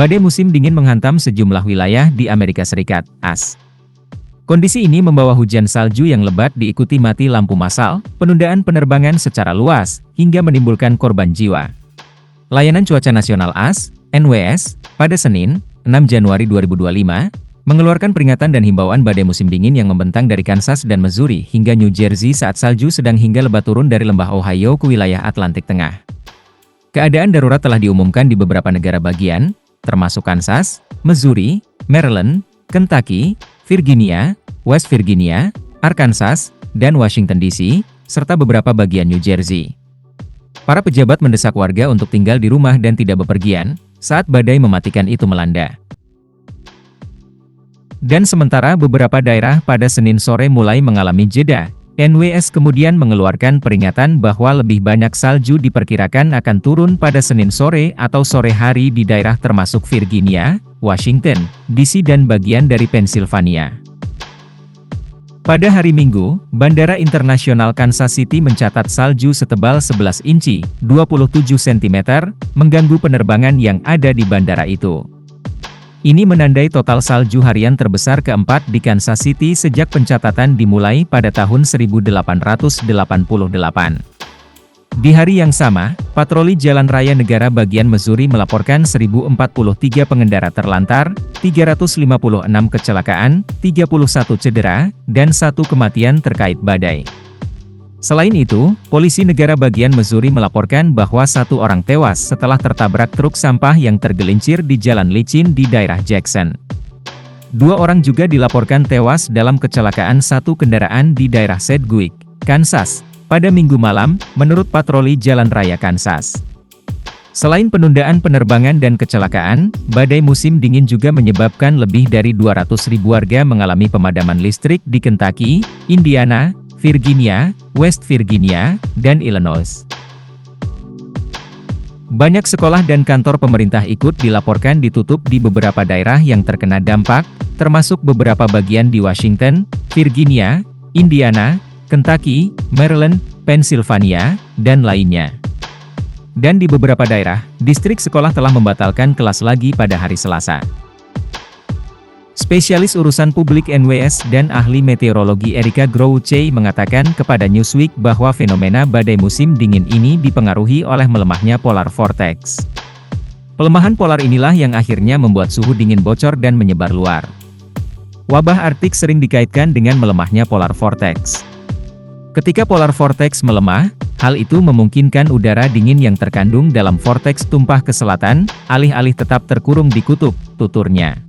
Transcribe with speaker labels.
Speaker 1: Badai musim dingin menghantam sejumlah wilayah di Amerika Serikat, AS. Kondisi ini membawa hujan salju yang lebat diikuti mati lampu massal, penundaan penerbangan secara luas, hingga menimbulkan korban jiwa. Layanan Cuaca Nasional AS, NWS, pada Senin, 6 Januari 2025, mengeluarkan peringatan dan himbauan badai musim dingin yang membentang dari Kansas dan Missouri hingga New Jersey saat salju sedang hingga lebat turun dari lembah Ohio ke wilayah Atlantik Tengah. Keadaan darurat telah diumumkan di beberapa negara bagian, termasuk Kansas, Missouri, Maryland, Kentucky, Virginia, West Virginia, Arkansas, dan Washington DC, serta beberapa bagian New Jersey. Para pejabat mendesak warga untuk tinggal di rumah dan tidak bepergian saat badai mematikan itu melanda. Dan sementara beberapa daerah pada Senin sore mulai mengalami jeda, NWS kemudian mengeluarkan peringatan bahwa lebih banyak salju diperkirakan akan turun pada Senin sore atau sore hari di daerah termasuk Virginia, Washington, DC dan bagian dari Pennsylvania. Pada hari Minggu, Bandara Internasional Kansas City mencatat salju setebal 11 inci, 27 cm, mengganggu penerbangan yang ada di bandara itu. Ini menandai total salju harian terbesar keempat di Kansas City sejak pencatatan dimulai pada tahun 1888. Di hari yang sama, patroli jalan raya negara bagian Missouri melaporkan 1043 pengendara terlantar, 356 kecelakaan, 31 cedera, dan 1 kematian terkait badai. Selain itu, polisi negara bagian Missouri melaporkan bahwa 1 orang tewas setelah tertabrak truk sampah yang tergelincir di jalan licin di daerah Jackson. 2 orang juga dilaporkan tewas dalam kecelakaan 1 kendaraan di daerah Sedgwick, Kansas, pada Minggu malam, menurut patroli jalan raya Kansas. Selain penundaan penerbangan dan kecelakaan, badai musim dingin juga menyebabkan lebih dari 200.000 warga mengalami pemadaman listrik di Kentucky, Indiana, Virginia, West Virginia, dan Illinois. Banyak sekolah dan kantor pemerintah ikut dilaporkan ditutup di beberapa daerah yang terkena dampak, termasuk beberapa bagian di Washington, Virginia, Indiana, Kentucky, Maryland, Pennsylvania, dan lainnya. Dan di beberapa daerah, distrik sekolah telah membatalkan kelas lagi pada hari Selasa. Spesialis urusan publik NWS dan ahli meteorologi Erika Grouchy mengatakan kepada Newsweek bahwa fenomena badai musim dingin ini dipengaruhi oleh melemahnya polar vortex. Pelemahan polar inilah yang akhirnya membuat suhu dingin bocor dan menyebar luar. Wabah Arktik sering dikaitkan dengan melemahnya polar vortex. Ketika polar vortex melemah, hal itu memungkinkan udara dingin yang terkandung dalam vortex tumpah ke selatan, alih-alih tetap terkurung di kutub, tuturnya.